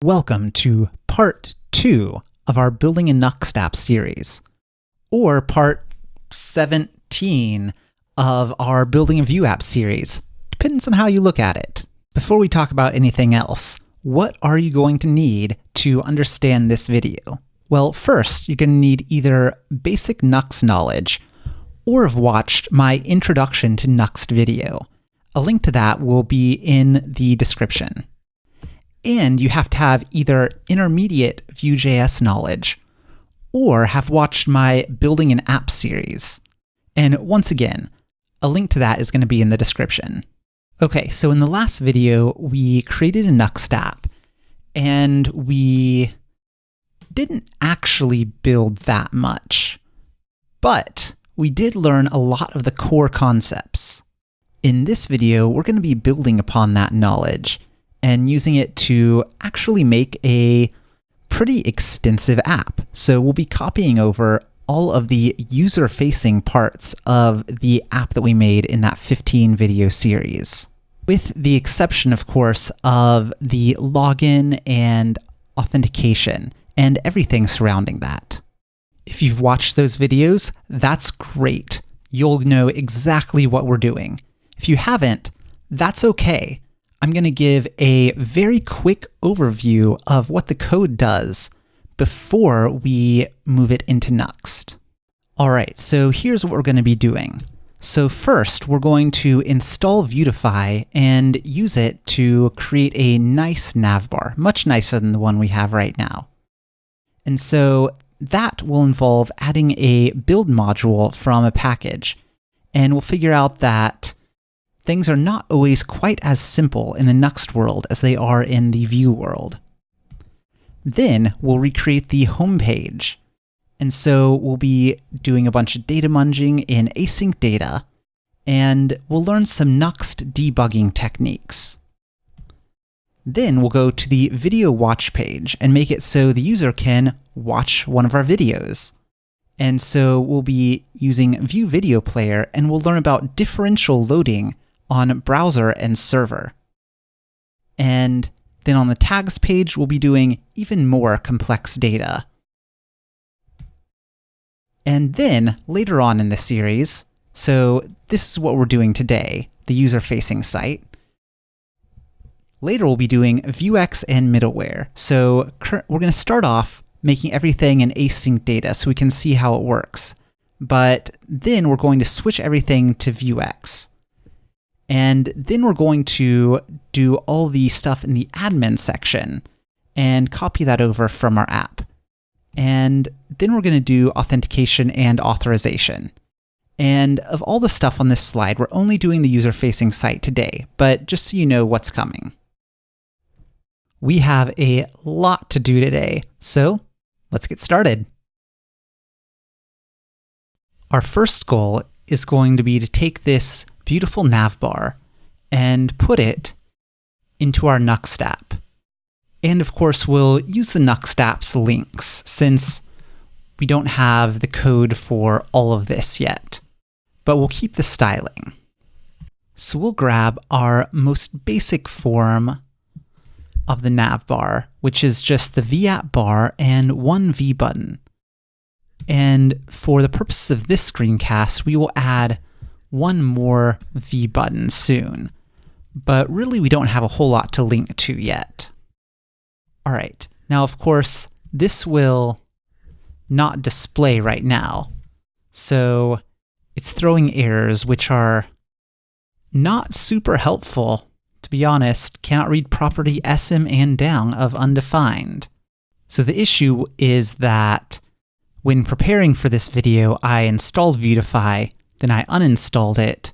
Welcome to part 2 of our Building a Nuxt app series, or part 17 of our Building a Vue app series, depends on how you look at it. Before we talk about anything else, what are you going to need to understand this video? Well, first, you're going to need either basic Nuxt knowledge, or have watched my Introduction to Nuxt video. A link to that will be in the description. And you have to have either intermediate Vue.js knowledge or have watched my Building an App series. And once again, a link to that is going to be in the description. Okay, so in the last video, we created a Nuxt app, and we didn't actually build that much, but we did learn a lot of the core concepts. In this video, we're going to be building upon that knowledge and using it to actually make a pretty extensive app. So we'll be copying over all of the user-facing parts of the app that we made in that 15 video series, with the exception, of course, of the login and authentication and everything surrounding that. If you've watched those videos, that's great. You'll know exactly what we're doing. If you haven't, that's okay. I'm going to give a very quick overview of what the code does before we move it into Nuxt. All right, so here's what we're going to be doing. So first, we're going to install Vuetify and use it to create a nice navbar, much nicer than the one we have right now. And so that will involve adding a build module from a package. And we'll figure out that things are not always quite as simple in the Nuxt world as they are in the Vue world. Then we'll recreate the home page. And so we'll be doing a bunch of data munging in asyncData, and we'll learn some Nuxt debugging techniques. Then we'll go to the video watch page and make it so the user can watch one of our videos. And so we'll be using vue-video-player, and we'll learn about differential loading on browser and server. And then on the tags page, we'll be doing even more complex data. And then later on in the series, so this is what we're doing today, the user-facing site. Later we'll be doing VueX and middleware. So we're going to start off making everything in asyncData so we can see how it works. But then we're going to switch everything to VueX. And then we're going to do all the stuff in the admin section and copy that over from our app. And then we're going to do authentication and authorization. And of all the stuff on this slide, we're only doing the user-facing site today, but just so you know what's coming. We have a lot to do today, so let's get started. Our first goal is going to be to take this beautiful navbar and put it into our Nuxt app. And of course, we'll use the Nuxt app's links since we don't have the code for all of this yet, but we'll keep the styling. So we'll grab our most basic form of the navbar, which is just the v-app bar and one V button. And for the purposes of this screencast, we will add one more V button soon, but really we don't have a whole lot to link to yet. All right, now of course, this will not display right now, so it's throwing errors which are not super helpful. To be honest, cannot read property sm and down of undefined. So the issue is that when preparing for this video, I installed Vuetify, then I uninstalled it,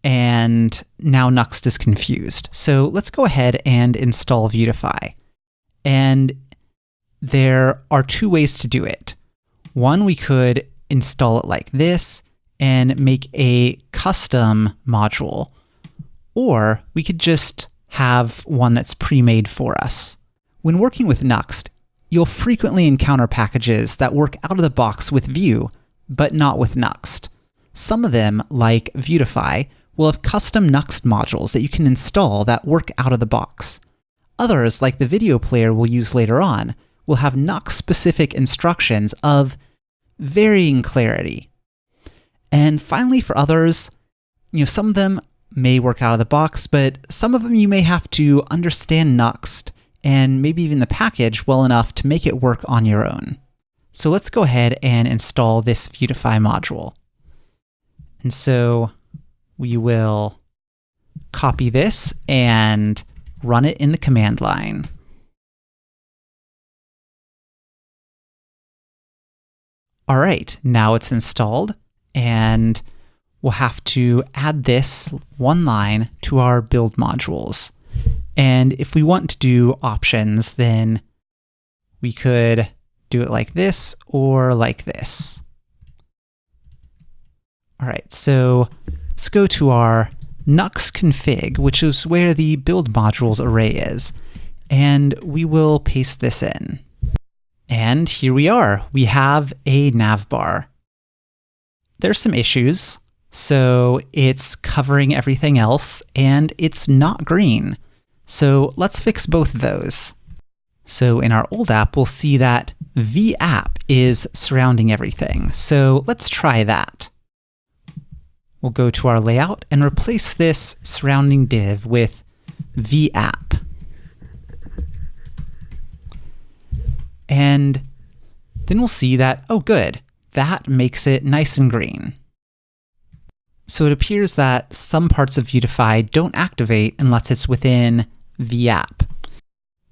and now Nuxt is confused. So let's go ahead and install Vuetify. And there are two ways to do it. One, we could install it like this and make a custom module, or we could just have one that's pre-made for us. When working with Nuxt, you'll frequently encounter packages that work out of the box with Vue, but not with Nuxt. Some of them, like Vuetify, will have custom Nuxt modules that you can install that work out of the box. Others, like the video player we'll use later on, will have Nuxt-specific instructions of varying clarity. And finally, for others, some of them may work out of the box, but some of them you may have to understand Nuxt and maybe even the package well enough to make it work on your own. So let's go ahead and install this Vuetify module. And so we will copy this and run it in the command line. All right, now it's installed, and we'll have to add this one line to our build modules. And if we want to do options, then we could do it like this or like this. All right, so let's go to our Nuxt config, which is where the build modules array is, and we will paste this in. And here we are. We have a navbar. There's some issues. So it's covering everything else, and it's not green. So let's fix both of those. So in our old app, we'll see that vapp is surrounding everything. So let's try that. We'll go to our layout and replace this surrounding div with vapp. And then we'll see that, oh good, that makes it nice and green. So it appears that some parts of Vuetify don't activate unless it's within vapp.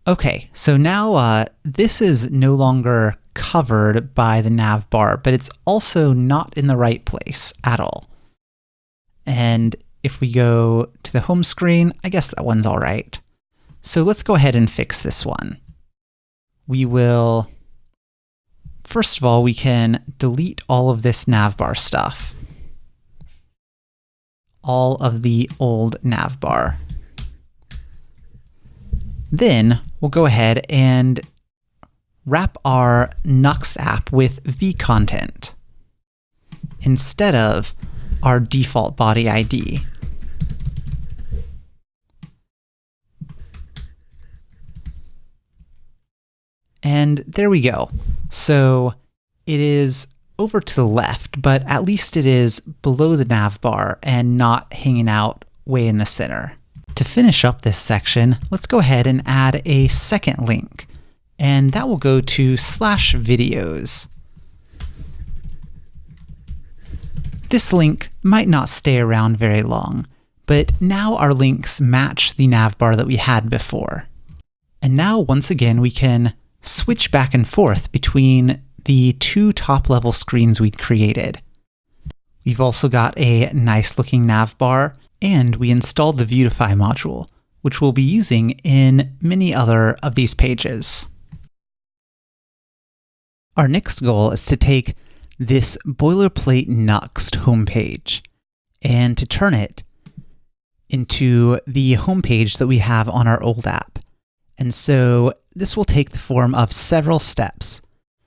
Okay, so now this is no longer covered by the navbar, but it's also not in the right place at all. And if we go to the home screen, I guess that one's all right. So let's go ahead and fix this one. We will, first of all, we can delete all of this navbar stuff. All of the old navbar. Then we'll go ahead and wrap our Nuxt app with vcontent instead of our default body ID. And there we go. So it is over to the left, but at least it is below the navbar and not hanging out way in the center. To finish up this section, let's go ahead and add a second link, and that will go to /videos. This link might not stay around very long, but now our links match the navbar that we had before. And now, once again, we can switch back and forth between the two top-level screens we'd created. We've also got a nice-looking navbar, and we installed the Vuetify module, which we'll be using in many other of these pages. Our next goal is to take this boilerplate Nuxt homepage and to turn it into the homepage that we have on our old app. And so this will take the form of several steps.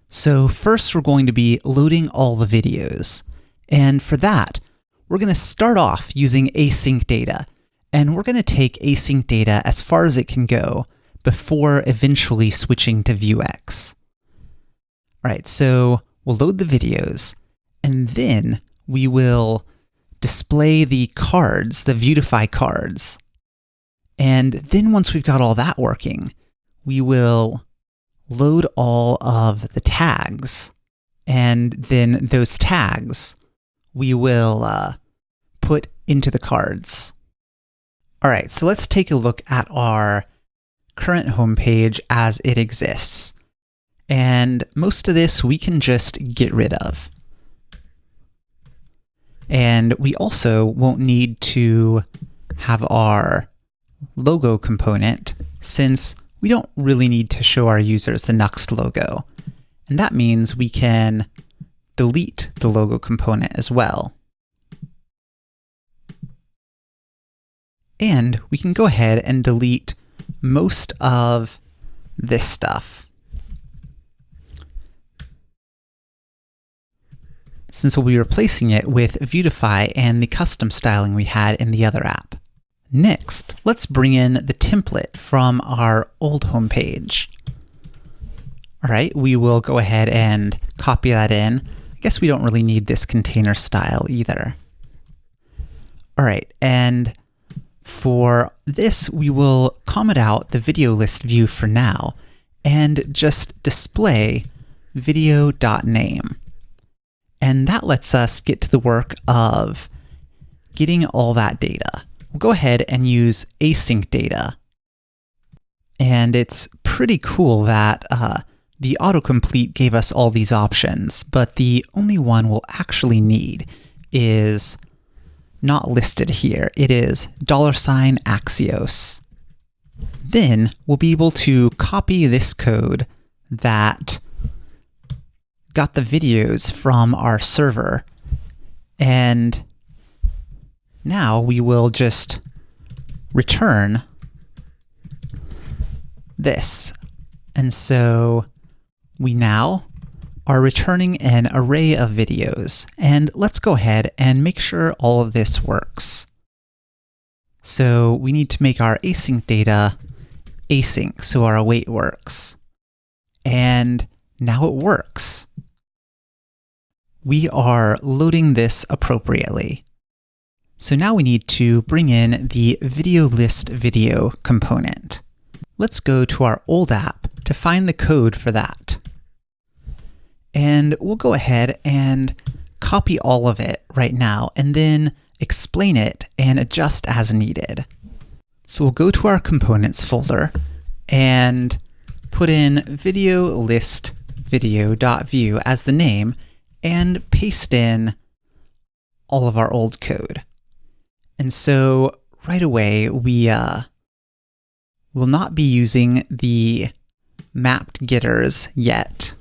So first, we're going to be loading all the videos. And for that, we're going to start off using asyncData. And we're going to take asyncData as far as it can go before eventually switching to VueX. All right, so we'll load the videos, and then we will display the cards, the Vuetify cards. And then once we've got all that working, we will load all of the tags, and then those tags we will put into the cards. All right, so let's take a look at our current homepage as it exists. And most of this we can just get rid of. And we also won't need to have our logo component, since we don't really need to show our users the Nuxt logo. And that means we can delete the logo component as well. And we can go ahead and delete most of this stuff, since we'll be replacing it with Vuetify and the custom styling we had in the other app. Next, let's bring in the template from our old homepage. All right, we will go ahead and copy that in. I guess we don't really need this container style either. All right, and for this, we will comment out the video list view for now and just display video.name. And that lets us get to the work of getting all that data. We'll go ahead and use asyncData. And it's pretty cool that the autocomplete gave us all these options, but the only one we'll actually need is not listed here. It is $Axios. Then we'll be able to copy this code that got the videos from our server, and now we will just return this. And so we now are returning an array of videos. And let's go ahead and make sure all of this works. So we need to make our asyncData async so our await works. And now it works. We are loading this appropriately. So now we need to bring in the video list video component. Let's go to our old app to find the code for that. And we'll go ahead and copy all of it right now and then explain it and adjust as needed. So we'll go to our components folder and put in video list video.vue as the name and paste in all of our old code. And so right away, we will not be using the mapped getters yet.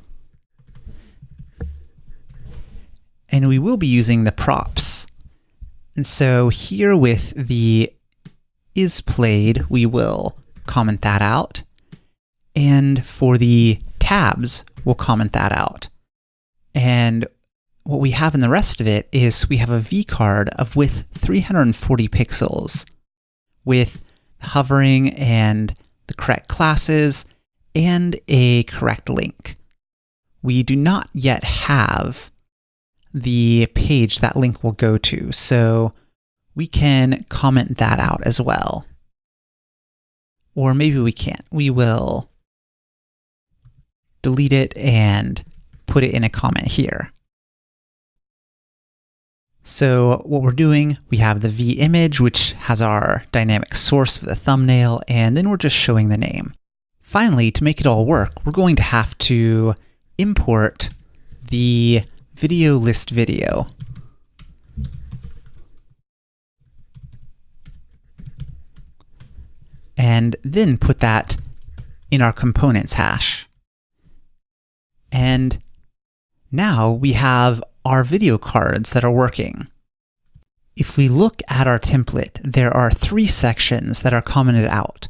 And we will be using the props. And so here with the isPlayed, we will comment that out. And for the tabs, we'll comment that out. And what we have in the rest of it is we have a vcard of width 340 pixels with hovering and the correct classes and a correct link. We do not yet have the page that link will go to, so we can comment that out as well. Or maybe we can't. We will delete it and put it in a comment here. So what we're doing, we have the vimage, which has our dynamic source for the thumbnail, and then we're just showing the name. Finally, to make it all work, we're going to have to import the video list video. And then put that in our components hash. And now we have our video cards that are working. If we look at our template, there are 3 sections that are commented out.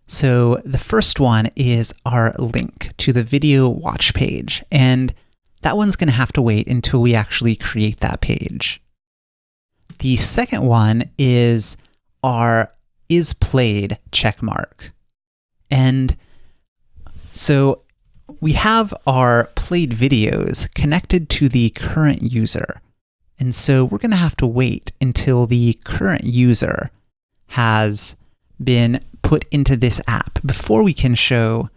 So the first one is our link to the video watch page, and that one's going to have to wait until we actually create that page. The second one is our isPlayed checkmark. And so we have our played videos connected to the current user. And so we're going to have to wait until the current user has been put into this app before we can show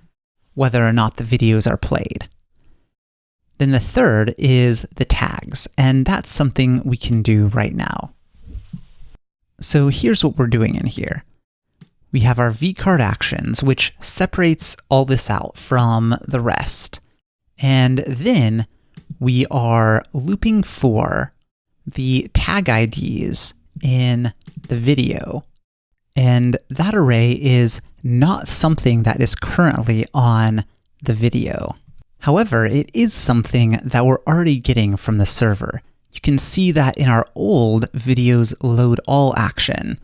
whether or not the videos are played. Then the third is the tags, and that's something we can do right now. So here's what we're doing in here. We have our vcard actions, which separates all this out from the rest. And then we are looping for the tag IDs in the video. And that array is not something that is currently on the video. However, it is something that we're already getting from the server. You can see that in our old videos load all action.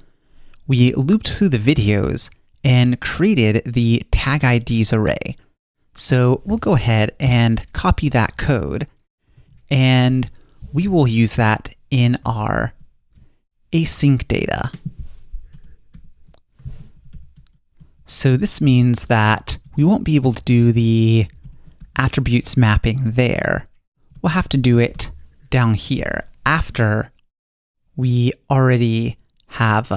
We looped through the videos and created the tag IDs array. So we'll go ahead and copy that code, and we will use that in our asyncData. So this means that we won't be able to do the attributes mapping there. We'll have to do it down here after we already have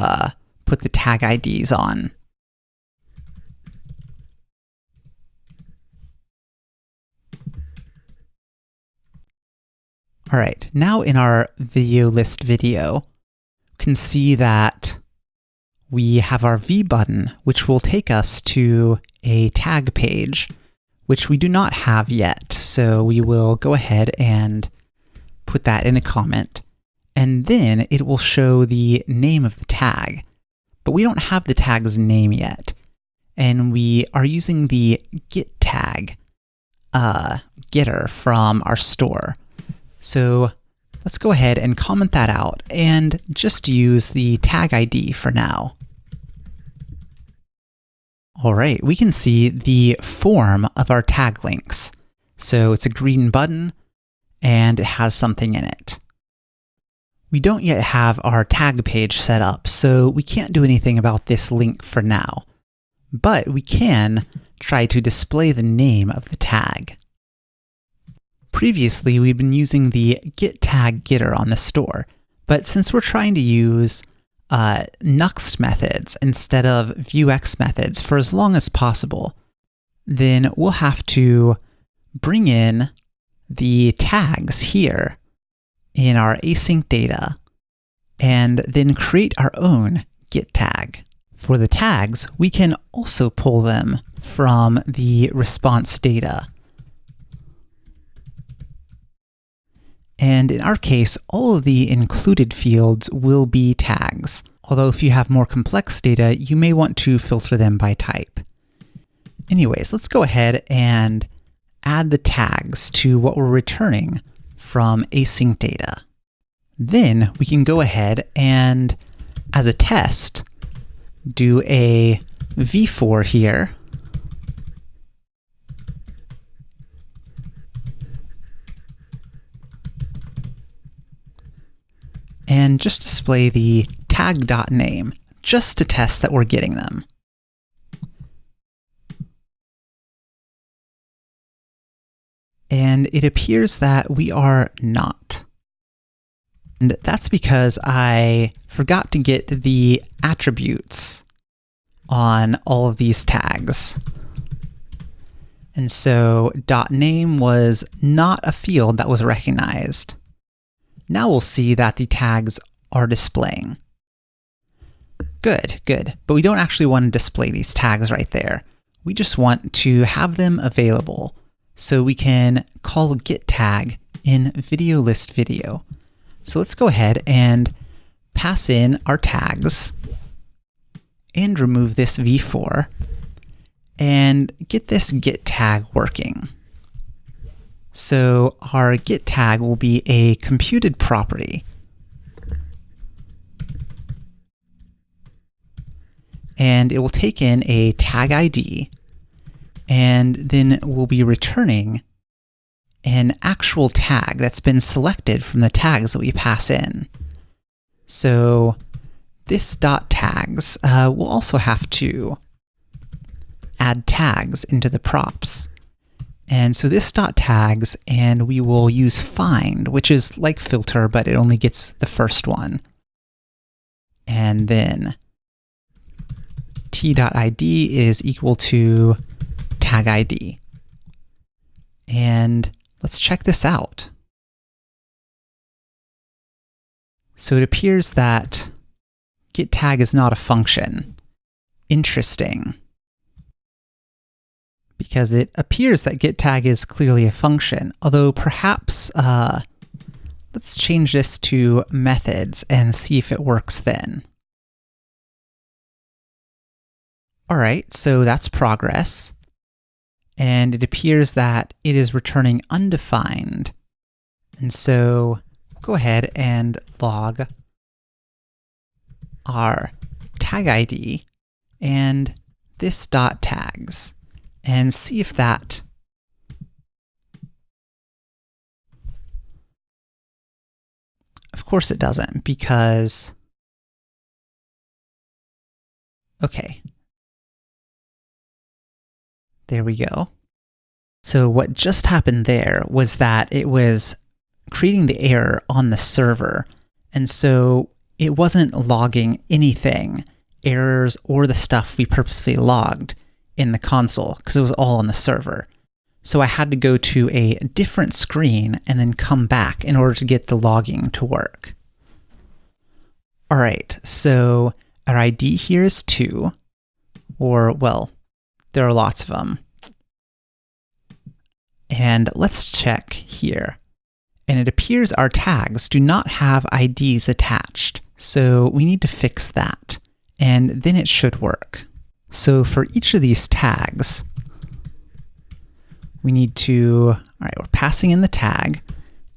put the tag IDs on. All right, now in our video list video, you can see that we have our V button, which will take us to a tag page, which we do not have yet. So we will go ahead and put that in a comment, and then it will show the name of the tag. But we don't have the tag's name yet, and we are using the get tag getter from our store. So let's go ahead and comment that out and just use the tag ID for now. All right, we can see the form of our tag links. So it's a green button and it has something in it. We don't yet have our tag page set up, so we can't do anything about this link for now. But we can try to display the name of the tag. Previously, we've been using the get tag getter on the store, but since we're trying to use Nuxt methods instead of VueX methods for as long as possible, then we'll have to bring in the tags here in our asyncData and then create our own get tag. For the tags, we can also pull them from the response data. And in our case, all of the included fields will be tags, although if you have more complex data, you may want to filter them by type. Anyways, let's go ahead and add the tags to what we're returning from asyncData. Then we can go ahead and, as a test, do a v-for here. And just display the tag.name, just to test that we're getting them. And it appears that we are not. And that's because I forgot to get the attributes on all of these tags. And so .name was not a field that was recognized. Now we'll see that the tags are displaying. Good, good. But we don't actually want to display these tags right there. We just want to have them available. So we can call get tag in video list video. So let's go ahead and pass in our tags and remove this v-for and get this get tag working. So our get tag will be a computed property. And it will take in a tag ID, and then we'll be returning an actual tag that's been selected from the tags that we pass in. So this .tags, we'll also have to add tags into the props. And so this .tags, and we will use find, which is like filter, but it only gets the first one. And then t.id is equal to tag ID. And let's check this out. So it appears that get tag is not a function. Interesting. Because it appears that get tag is clearly a function, although perhaps let's change this to methods and see if it works then. All right, so that's progress. And it appears that it is returning undefined. And so go ahead and log our tag ID and this .tags. And see if that of course it doesn't, because okay, There we go. So what just happened there was that it was creating the error on the server, and so it wasn't logging anything, errors or the stuff we purposely logged in the console, because it was all on the server. So I had to go to a different screen and then come back in order to get the logging to work. All right, so our ID here is 2, or well, there are lots of them. And let's check here. And it appears our tags do not have IDs attached, so we need to fix that, and then it should work. So for each of these tags, we need to, all right, we're passing in the tag,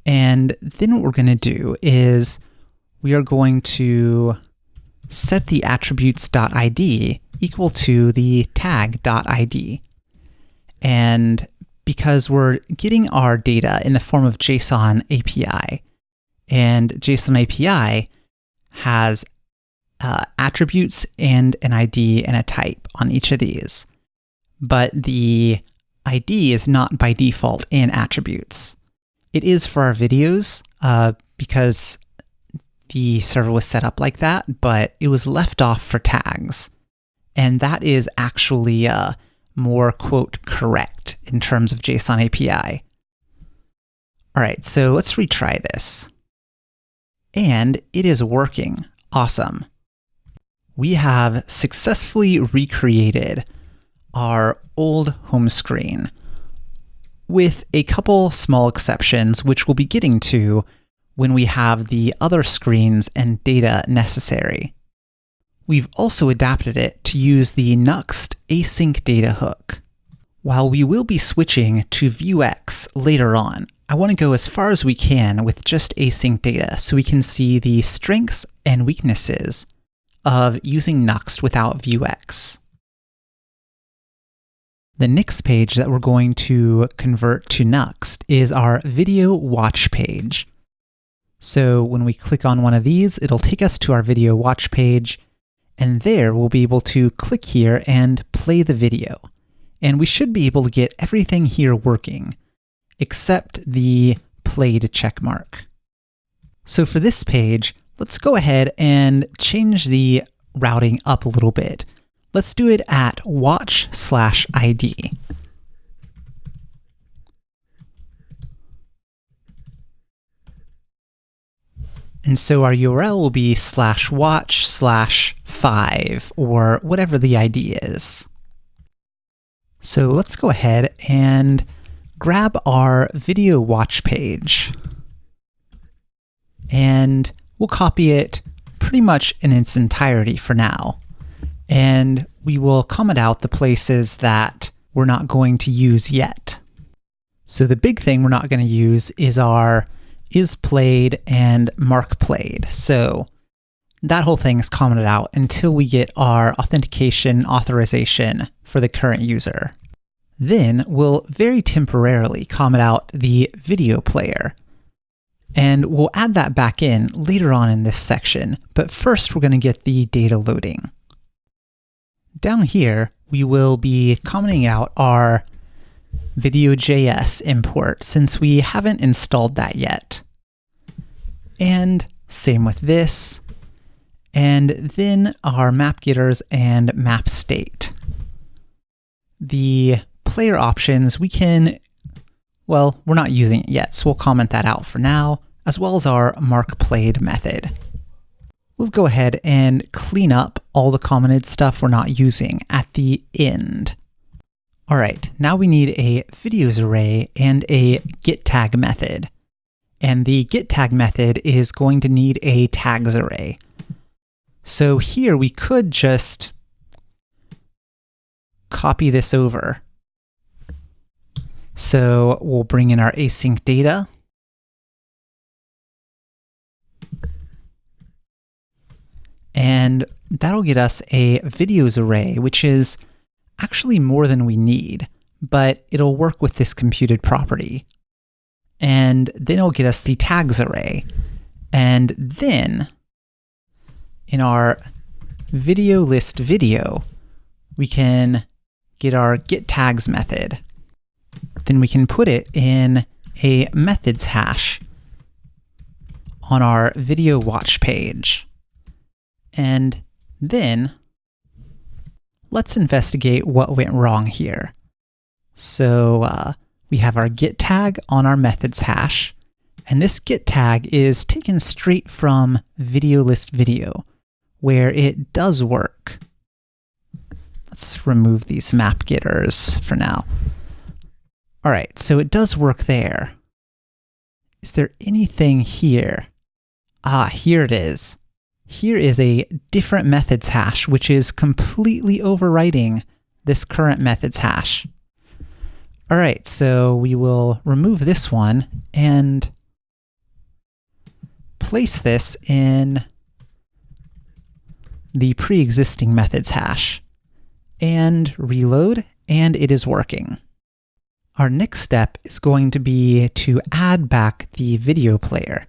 and then what we're going to do is we are going to set the attributes.id equal to the tag.id. And because we're getting our data in the form of JSON API, and JSON API has attributes and an ID and a type on each of these, but the ID is not by default in attributes. It is for our videos because the server was set up like that, but it was left off for tags. And that is actually more, quote, correct in terms of JSON API. All right, so let's retry this. And it is working. Awesome. We have successfully recreated our old home screen with a couple small exceptions, which we'll be getting to when we have the other screens and data necessary. We've also adapted it to use the Nuxt asyncData hook. While we will be switching to VueX later on, I want to go as far as we can with just asyncData so we can see the strengths and weaknesses of using Nuxt without VueX. The next page that we're going to convert to Nuxt is our video watch page. So when we click on one of these, it'll take us to our video watch page, and there we'll be able to click here and play the video. And we should be able to get everything here working, except the played checkmark. So for this page, let's go ahead and change the routing up a little bit. Let's do it at watch/ID. And so our URL will be /watch/5, or whatever the ID is. So let's go ahead and grab our video watch page, and we'll copy it pretty much in its entirety for now. And we will comment out the places that we're not going to use yet. So the big thing we're not going to use is our isPlayed and markPlayed. So that whole thing is commented out until we get our authentication authorization for the current user. Then we'll very temporarily comment out the video player. And we'll add that back in later on in this section, but first we're going to get the data loading. Down here, we will be commenting out our video.js import since we haven't installed that yet. And same with this. And then our map getters and map state. The player options, we can, well, we're not using it yet, so we'll comment that out for now, as well as our markPlayed method. We'll go ahead and clean up all the commented stuff we're not using at the end. All right, now we need a videos array and a getTag method. And the getTag method is going to need a tags array. So here we could just copy this over. So we'll bring in our async data. And that'll get us a videos array, which is actually more than we need, but it'll work with this computed property. And then it'll get us the tags array. And then in our video list video, we can get our getTags method. Then we can put it in a methods hash on our video watch page. And then let's investigate what went wrong here. So we have our get tag on our methods hash, and this get tag is taken straight from video list video, where it does work. Let's remove these map getters for now. All right, so it does work there. Is there anything here? Ah, here it is. Here is a different methods hash, which is completely overwriting this current methods hash. All right, so we will remove this one and place this in the pre-existing methods hash and reload, and it is working. Our next step is going to be to add back the video player.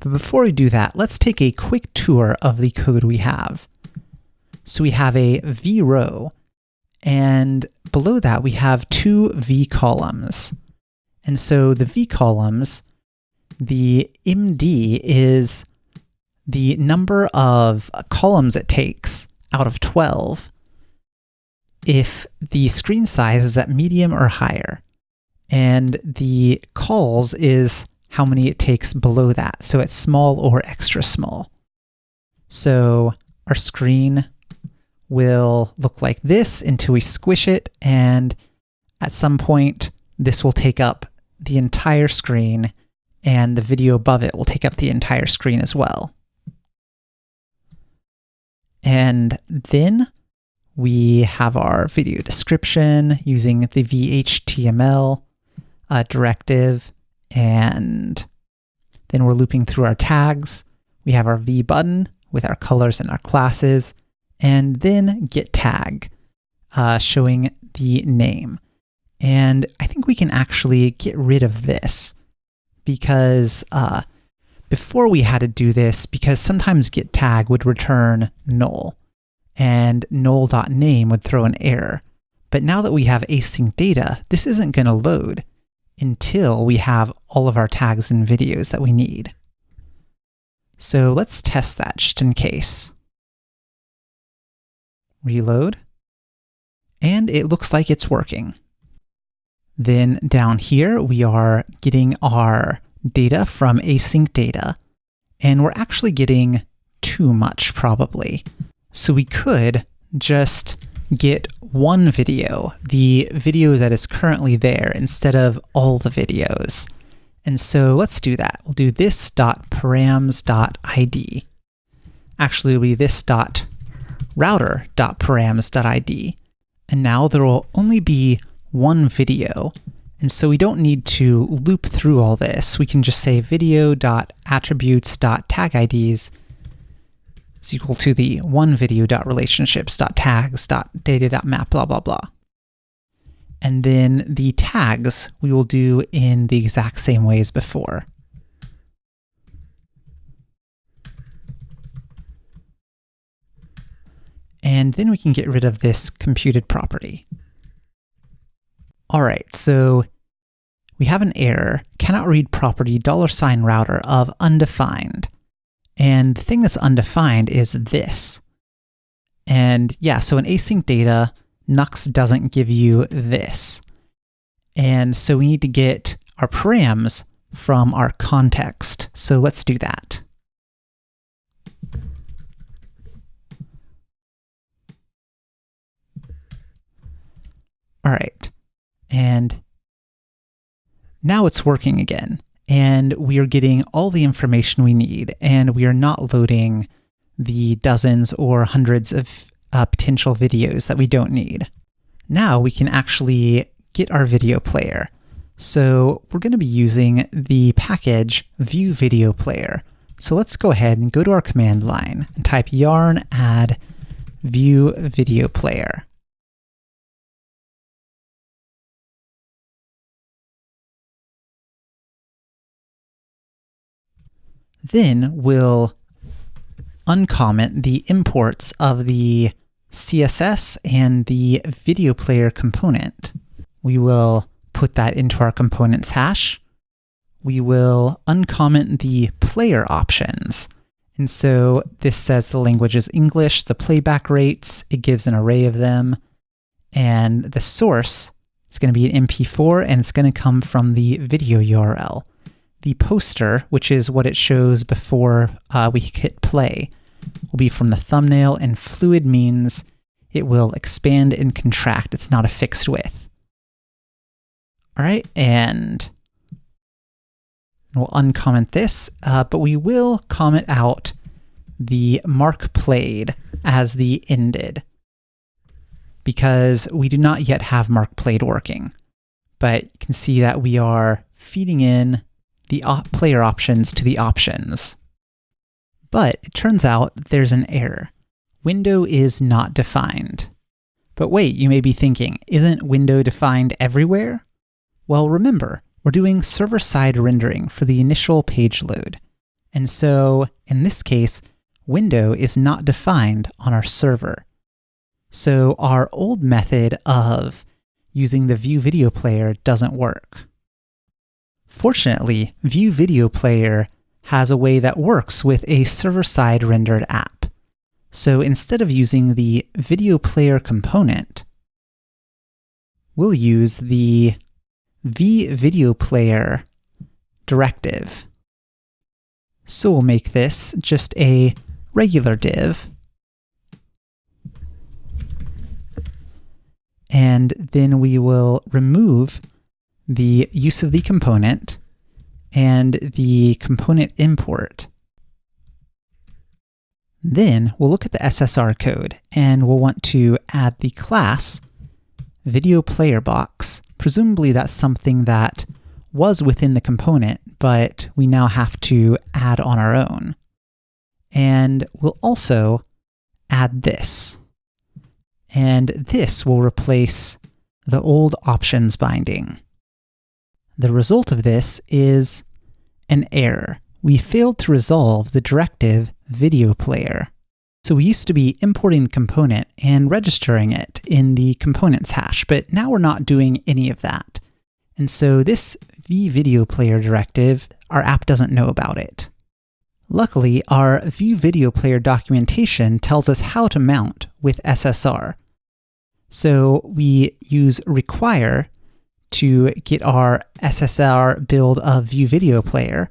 But before we do that, let's take a quick tour of the code we have. So we have a v row, and below that we have two v columns. And so the v columns, the MD is the number of columns it takes out of 12 if the screen size is at medium or higher. And the calls is how many it takes below that, so it's small or extra small. So our screen will look like this until we squish it, and at some point this will take up the entire screen, and the video above it will take up the entire screen as well. And then we have our video description using the vhtml directive, and then we're looping through our tags. We have our v button with our colors and our classes, and then get tag showing the name. And I think we can actually get rid of this because before we had to do this, because sometimes get tag would return null and null.name would throw an error. But now that we have asyncData, this isn't going to load until we have all of our tags and videos that we need. So let's test that just in case. Reload. And it looks like it's working. Then down here, we are getting our data from asyncData, and we're actually getting too much probably. So we could just get one video, the video that is currently there, instead of all the videos. And so let's do that. We'll do this.params.id. Actually, it'll be this.router.params.id. And now there will only be one video. And so we don't need to loop through all this. We can just say video.attributes.tagids is equal to the onevideo.relationships.tags.data.map, blah, blah, blah. And then the tags we will do in the exact same way as before. And then we can get rid of this computed property. All right, so we have an error, cannot read property $router of undefined. And the thing that's undefined is this. And yeah, so in asyncData, Nuxt doesn't give you this. And so we need to get our params from our context. So let's do that. All right. And now it's working again. And we are getting all the information we need, and we are not loading the dozens or hundreds of potential videos that we don't need. Now we can actually get our video player. So we're going to be using the package vue-video-player. So let's go ahead and go to our command line and type yarn add vue-video-player. Then we'll uncomment the imports of the CSS and the video player component. We will put that into our components hash. We will uncomment the player options. And so this says the language is English, the playback rates, it gives an array of them, and the source is going to be an MP4, and it's going to come from the video URL. The poster, which is what it shows before we hit play, will be from the thumbnail, and fluid means it will expand and contract. It's not a fixed width. All right, and we'll uncomment this, but we will comment out the mark played as the ended, because we do not yet have mark played working. But you can see that we are feeding in the player options to the options. But it turns out there's an error. Window is not defined. But wait, you may be thinking, isn't window defined everywhere? Well, remember, we're doing server-side rendering for the initial page load. And so, in this case, window is not defined on our server. So our old method of using the vue-video-player doesn't work. Fortunately, vue-video-player has a way that works with a server-side rendered app. So instead of using the video player component, we'll use the vue-video-player directive. So we'll make this just a regular div, and then we will remove the use of the component and the component import. Then we'll look at the SSR code, and we'll want to add the class video player box. Presumably that's something that was within the component, but we now have to add on our own. And we'll also add this. And this will replace the old options binding. The result of this is an error. We failed to resolve the directive video player. So we used to be importing the component and registering it in the components hash, but now we're not doing any of that. And so this vue-video-player directive, our app doesn't know about it. Luckily, our vue-video-player documentation tells us how to mount with SSR. So we use require to get our SSR build of vue-video-player,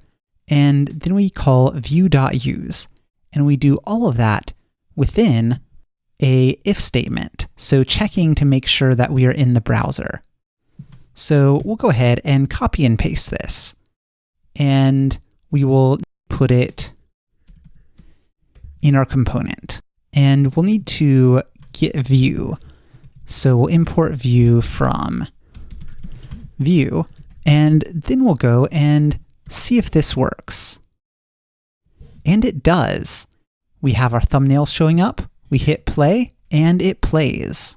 and then we call vue.use. And we do all of that within a if statement, so checking to make sure that we are in the browser. So we'll go ahead and copy and paste this, and we will put it in our component. And we'll need to get vue. So we'll import vue from vue, and then we'll go and see if this works. And it does. We have our thumbnail showing up, we hit play, and it plays.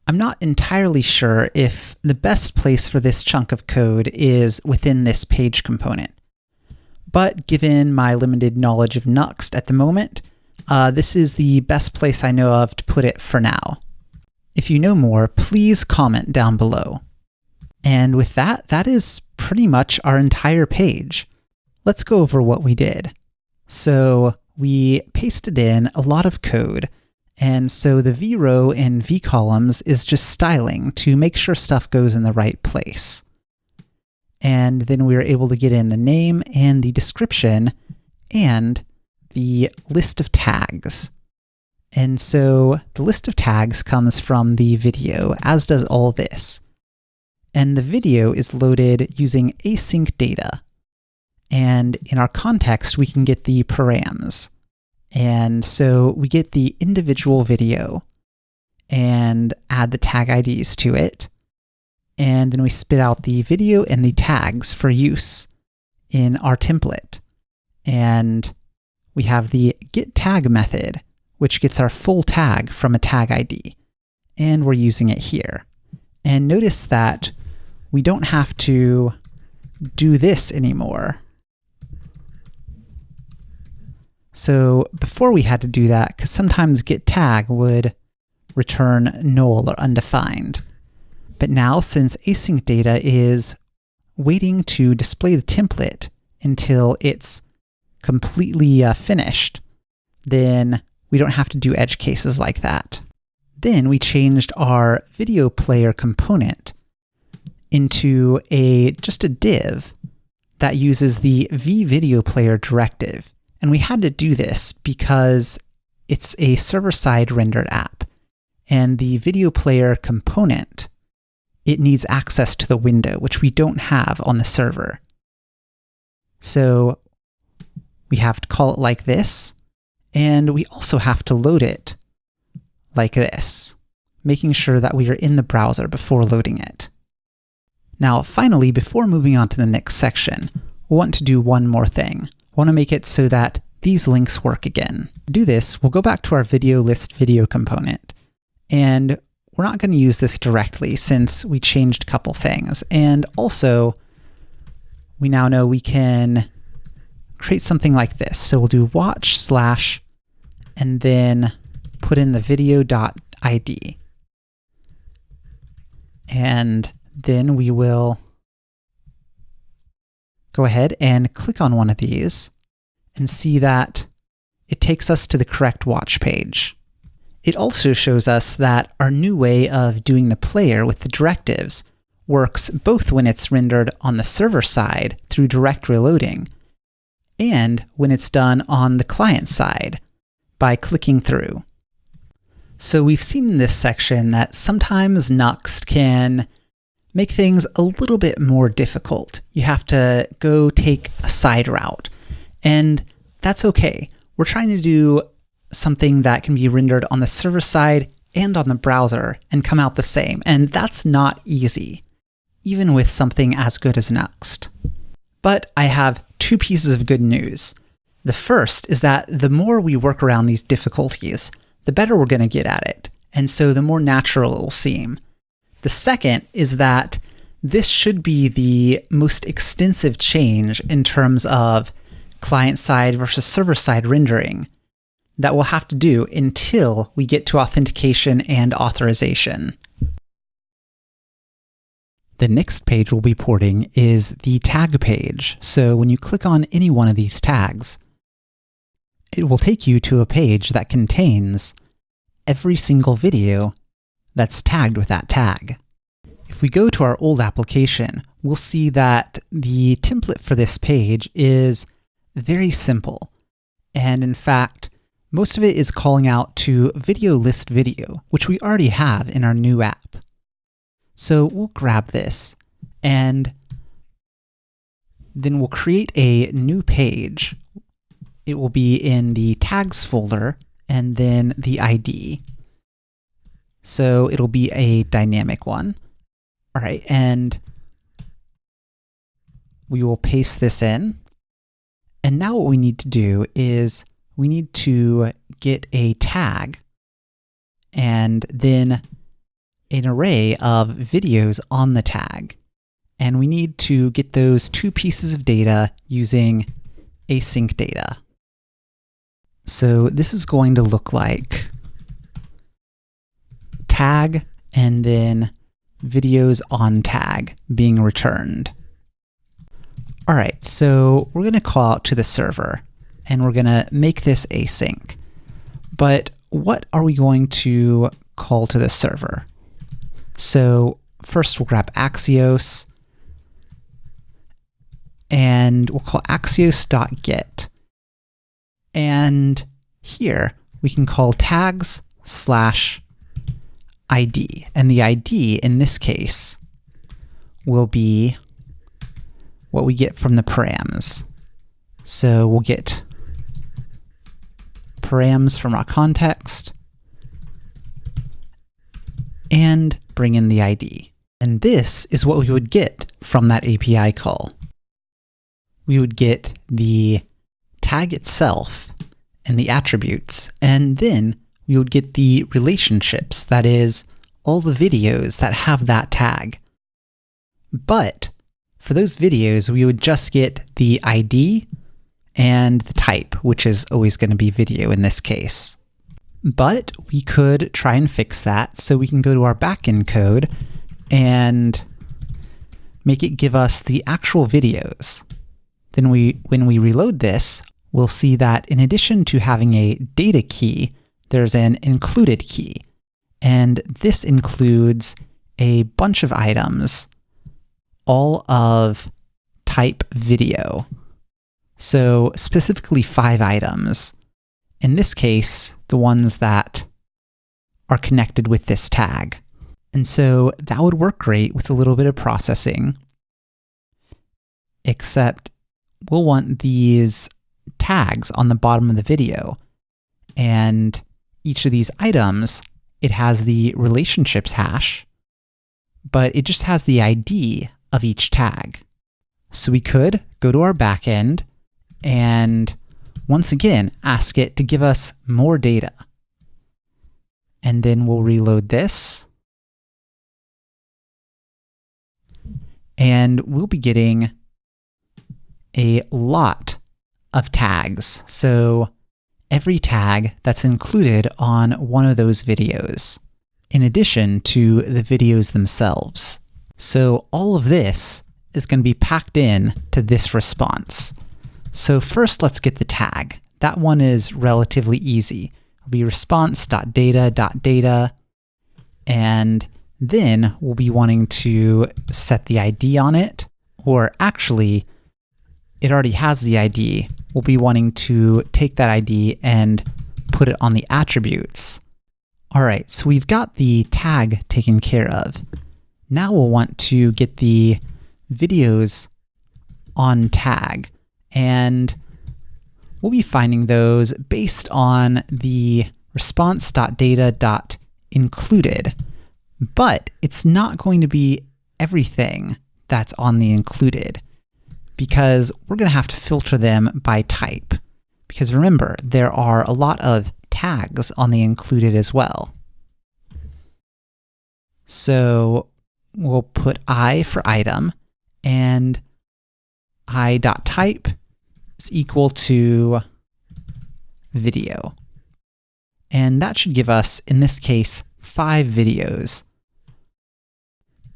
I'm not entirely sure if the best place for this chunk of code is within this page component. But given my limited knowledge of Nuxt at the moment, this is the best place I know of to put it for now. If you know more, please comment down below. And with that, that is pretty much our entire page. Let's go over what we did. So we pasted in a lot of code, and so the v-row and v-columns is just styling to make sure stuff goes in the right place. And then we were able to get in the name and the description and the list of tags. And so the list of tags comes from the video, as does all this. And the video is loaded using asyncData. And in our context, we can get the params. And so we get the individual video and add the tag IDs to it. And then we spit out the video and the tags for use in our template. And we have the getTag method, which gets our full tag from a tag ID. And we're using it here. And notice that we don't have to do this anymore. So before we had to do that, because sometimes getTag would return null or undefined. But now, since asyncData is waiting to display the template until it's completely finished, then we don't have to do edge cases like that. Then we changed our video player component into just a div that uses the vue-video-player directive. And we had to do this because it's a server-side rendered app. And the video player component, it needs access to the window, which we don't have on the server. So we have to call it like this, and we also have to load it like this, making sure that we are in the browser before loading it. Now, finally, before moving on to the next section, we want to do one more thing. I want to make it so that these links work again. To do this, we'll go back to our video list video component, and we're not going to use this directly since we changed a couple things. And also, we now know we can create something like this. So we'll do watch / and then put in the video.id. And then we will go ahead and click on one of these and see that it takes us to the correct watch page. It also shows us that our new way of doing the player with the directives works both when it's rendered on the server side through direct reloading and when it's done on the client side by clicking through. So we've seen in this section that sometimes Nuxt can make things a little bit more difficult. You have to go take a side route, and that's okay. We're trying to do something that can be rendered on the server side and on the browser and come out the same, and that's not easy, even with something as good as Nuxt. But I have two pieces of good news. The first is that the more we work around these difficulties, the better we're going to get at it, and so the more natural it will seem. The second is that this should be the most extensive change in terms of client-side versus server-side rendering that we'll have to do until we get to authentication and authorization. The next page we'll be porting is the tag page. So when you click on any one of these tags, it will take you to a page that contains every single video that's tagged with that tag. If we go to our old application, we'll see that the template for this page is very simple. And in fact, most of it is calling out to video list video, which we already have in our new app. So we'll grab this, and then we'll create a new page. It will be in the tags folder, and then the ID. So it'll be a dynamic one. All right, and we will paste this in. And now what we need to do is we need to get a tag and then an array of videos on the tag. And we need to get those two pieces of data using asyncData. So this is going to look like tag and then videos on tag being returned. All right, so we're going to call out to the server, and we're going to make this async. But what are we going to call to the server? So first we'll grab Axios, and we'll call axios.get. And here we can call tags/ID. And the ID in this case will be what we get from the params. So we'll get params from our context and bring in the ID. And this is what we would get from that API call. We would get the tag itself and the attributes, and then we would get the relationships, that is, all the videos that have that tag. But for those videos, we would just get the ID and the type, which is always going to be video in this case. But we could try and fix that. So we can go to our backend code and make it give us the actual videos. Then when we reload this, we'll see that in addition to having a data key, there's an included key. And this includes a bunch of items, all of type video. So specifically 5 items. In this case, the ones that are connected with this tag. And so that would work great with a little bit of processing, except we'll want these tags on the bottom of the video. And each of these items, it has the relationships hash, but it just has the ID of each tag. So we could go to our backend and once again ask it to give us more data. And then we'll reload this. And we'll be getting a lot of tags. So every tag that's included on one of those videos, in addition to the videos themselves. So all of this is going to be packed in to this response. So first, let's get the tag. That one is relatively easy. It'll be response.data.data, and then we'll be wanting to set the ID on it, or actually, it already has the ID. We'll be wanting to take that ID and put it on the attributes. All right, so we've got the tag taken care of. Now we'll want to get the videos on tag, and we'll be finding those based on the response.data.included, but it's not going to be everything that's on the included, because we're going to have to filter them by type. Because remember, there are a lot of tags on the included as well. So we'll put I for item, and I.type is equal to video. And that should give us, in this case, 5 videos.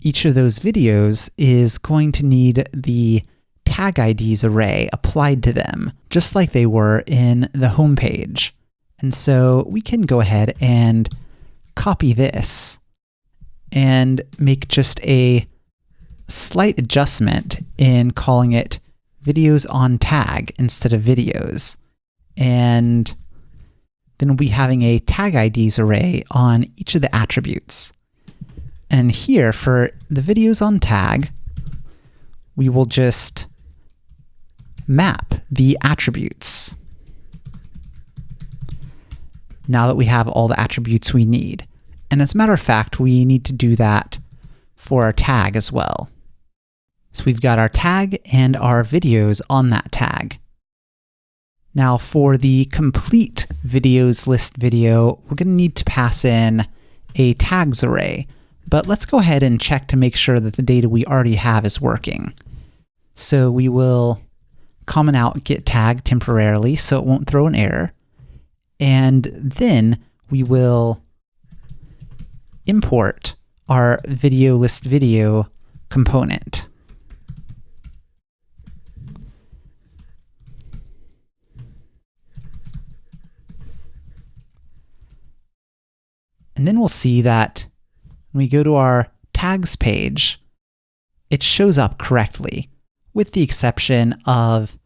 Each of those videos is going to need the tag IDs array applied to them, just like they were in the home page. And so we can go ahead and copy this and make just a slight adjustment in calling it videos on tag instead of videos. And then we'll be having a tag IDs array on each of the attributes. And here for the videos on tag, we will just map the attributes. Now that we have all the attributes we need. And as a matter of fact, we need to do that for our tag as well. So we've got our tag and our videos on that tag. Now for the complete videos list video, we're going to need to pass in a tags array, but let's go ahead and check to make sure that the data we already have is working. So we will comment out get tag temporarily so it won't throw an error. And then we will import our video list video component. And then we'll see that when we go to our tags page, it shows up correctly, with the exception of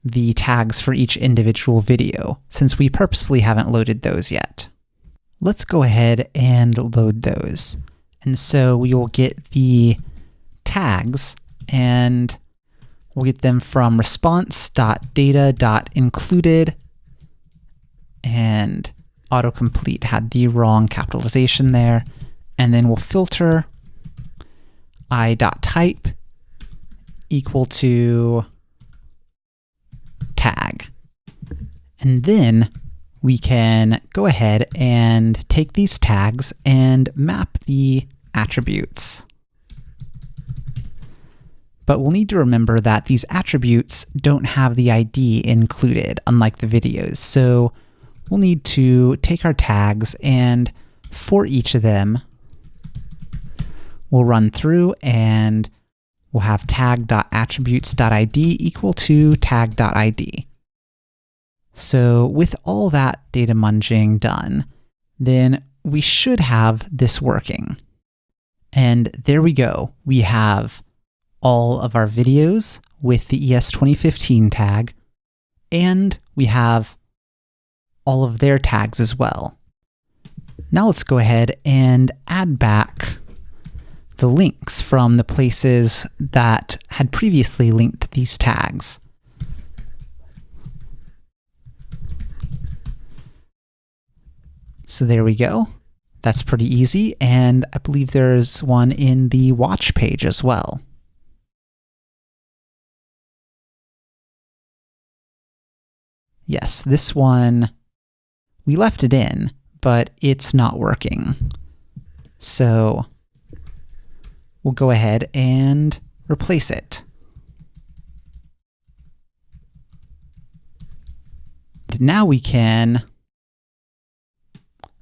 the tags for each individual video, since we purposefully haven't loaded those yet. Let's go ahead and load those. And so we will get the tags, and we'll get them from response.data.included, and autocomplete had the wrong capitalization there. And then we'll filter I.type equal to tag. And then we can go ahead and take these tags and map the attributes. But we'll need to remember that these attributes don't have the ID included, unlike the videos. So we'll need to take our tags, and for each of them, we'll run through and we'll have tag.attributes.id equal to tag.id. So with all that data munging done, then we should have this working. And there we go. We have all of our videos with the ES2015 tag, and we have all of their tags as well. Now let's go ahead and add back the links from the places that had previously linked these tags. So there we go. That's pretty easy, and I believe there's one in the watch page as well. Yes, this one, we left it in, but it's not working. So we'll go ahead and replace it. Now we can,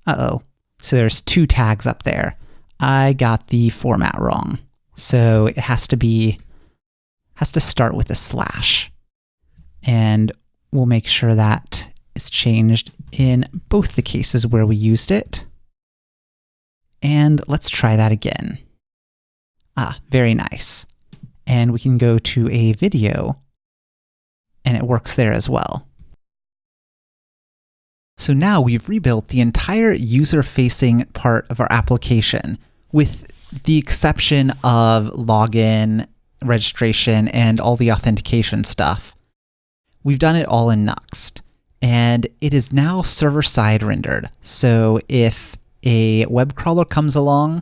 so there's two tags up there. I got the format wrong. So it has to start with a slash. And we'll make sure that is changed in both the cases where we used it. And let's try that again. Very nice. And we can go to a video, and it works there as well. So now we've rebuilt the entire user-facing part of our application, with the exception of login, registration, and all the authentication stuff. We've done it all in Nuxt, and it is now server-side rendered. So if a web crawler comes along,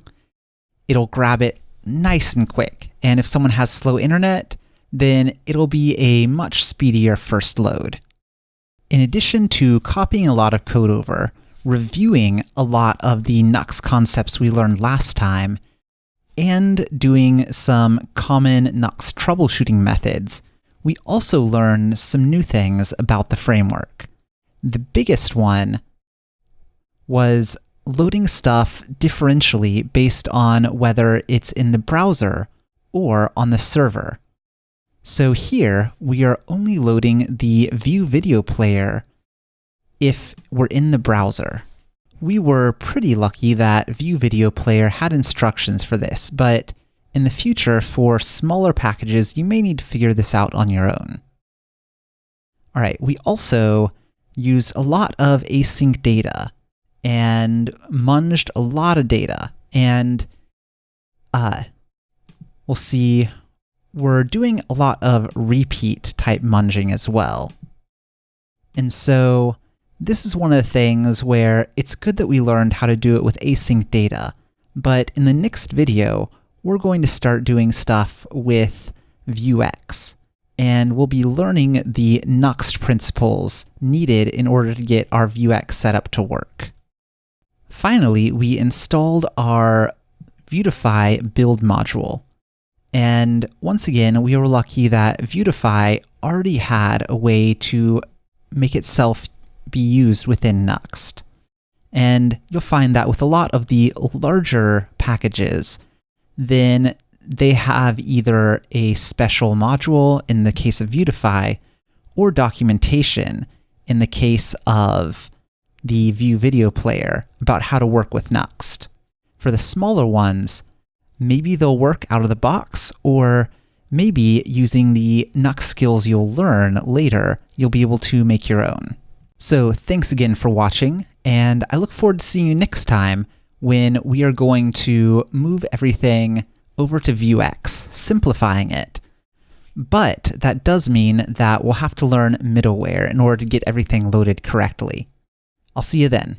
it'll grab it nice and quick. And if someone has slow internet, then it'll be a much speedier first load. In addition to copying a lot of code over, reviewing a lot of the Nuxt concepts we learned last time, and doing some common Nuxt troubleshooting methods, we also learned some new things about the framework. The biggest one was loading stuff differentially based on whether it's in the browser or on the server. So here, we are only loading the vue-video-player if we're in the browser. We were pretty lucky that vue-video-player had instructions for this, but in the future, for smaller packages, you may need to figure this out on your own. All right, we also used a lot of asyncData and munged a lot of data, and we'll see we're doing a lot of repeat type munging as well. And so this is one of the things where it's good that we learned how to do it with asyncData, but in the next video, we're going to start doing stuff with VueX, and we'll be learning the Nuxt principles needed in order to get our VueX set up to work. Finally, we installed our Vuetify build module. And once again, we were lucky that Vuetify already had a way to make itself be used within Nuxt. And you'll find that with a lot of the larger packages, then they have either a special module in the case of Vuetify, or documentation in the case of the vue-video-player about how to work with Nuxt. For the smaller ones, maybe they'll work out of the box, or maybe using the Nuxt skills you'll learn later, you'll be able to make your own. So thanks again for watching, and I look forward to seeing you next time when we are going to move everything over to VueX, simplifying it. But that does mean that we'll have to learn middleware in order to get everything loaded correctly. I'll see you then.